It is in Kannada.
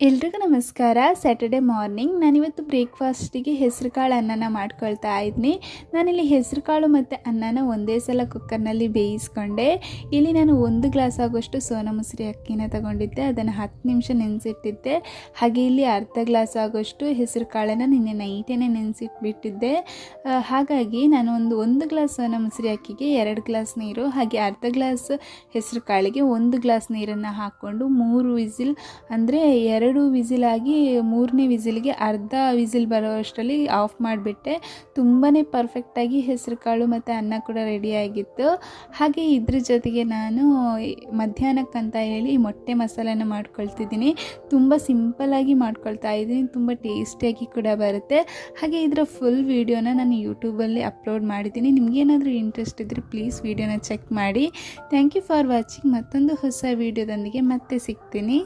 ಎಲ್ರಿಗೂ ನಮಸ್ಕಾರ. ಸ್ಯಾಟರ್ಡೆ ಮಾರ್ನಿಂಗ್ ನಾನಿವತ್ತು ಬ್ರೇಕ್ಫಾಸ್ಟಿಗೆ ಹೆಸರುಕಾಳು ಅನ್ನನ ಮಾಡ್ಕೊಳ್ತಾ ಇದ್ದೀನಿ. ನಾನಿಲ್ಲಿ ಹೆಸರುಕಾಳು ಮತ್ತು ಅನ್ನನ ಒಂದೇ ಸಲ ಕುಕ್ಕರ್ನಲ್ಲಿ ಬೇಯಿಸ್ಕೊಂಡೆ. ಇಲ್ಲಿ ನಾನು 1 ಗ್ಲಾಸ್ ಆಗೋಷ್ಟು ಸೋನಾ ಮಸೂರಿ ಅಕ್ಕಿನ ತಗೊಂಡಿದ್ದೆ, ಅದನ್ನು 10 ನಿಮಿಷ ನೆನೆಸಿಟ್ಟಿದ್ದೆ. ಹಾಗೆ ಇಲ್ಲಿ ಅರ್ಧ ಗ್ಲಾಸ್ ಆಗೋಷ್ಟು ಹೆಸರು ಕಾಳನ್ನು ನಿನ್ನೆ ನೈಟೇನೆ ನೆನೆಸಿಟ್ಬಿಟ್ಟಿದ್ದೆ. ಹಾಗಾಗಿ ನಾನು ಒಂದು ಗ್ಲಾಸ್ ಸೋನಾ ಮಸೂರಿ ಅಕ್ಕಿಗೆ 2 ಗ್ಲಾಸ್ ನೀರು, ಹಾಗೆ ಅರ್ಧ ಗ್ಲಾಸ್ ಹೆಸರು ಕಾಳಿಗೆ 1 ಗ್ಲಾಸ್ ನೀರನ್ನು ಹಾಕ್ಕೊಂಡು 3 ವಿಸಿಲ್ ಅಂದರೆ 2 ವಿಸಿಲಾಗಿ 3ನೇ ವಿಸಿಲ್ಗೆ ಅರ್ಧ ವಿಸಿಲ್ ಬರೋಷ್ಟರಲ್ಲಿ ಆಫ್ ಮಾಡಿಬಿಟ್ಟೆ. ತುಂಬಾ ಪರ್ಫೆಕ್ಟಾಗಿ ಹೆಸರು ಕಾಳು ಮತ್ತು ಅನ್ನ ಕೂಡ ರೆಡಿಯಾಗಿತ್ತು. ಹಾಗೆ ಇದ್ರ ಜೊತೆಗೆ ನಾನು ಮಧ್ಯಾಹ್ನಕ್ಕಂತ ಹೇಳಿ ಮೊಟ್ಟೆ ಮಸಾಲೆನ ಮಾಡ್ಕೊಳ್ತಿದ್ದೀನಿ. ತುಂಬ ಸಿಂಪಲ್ಲಾಗಿ ಮಾಡ್ಕೊಳ್ತಾ ಇದ್ದೀನಿ, ತುಂಬ ಟೇಸ್ಟಿಯಾಗಿ ಕೂಡ ಬರುತ್ತೆ. ಹಾಗೆ ಇದರ ಫುಲ್ ವೀಡಿಯೋನ ನಾನು ಯೂಟ್ಯೂಬಲ್ಲಿ ಅಪ್ಲೋಡ್ ಮಾಡಿದ್ದೀನಿ. ನಿಮಗೇನಾದರೂ ಇಂಟ್ರೆಸ್ಟ್ ಇದ್ದರೆ ಪ್ಲೀಸ್ ವೀಡಿಯೋನ ಚೆಕ್ ಮಾಡಿ. Thank you for watching. ಮತ್ತೊಂದು ಹೊಸ ವೀಡಿಯೋದೊಂದಿಗೆ ಮತ್ತೆ ಸಿಗ್ತೀನಿ.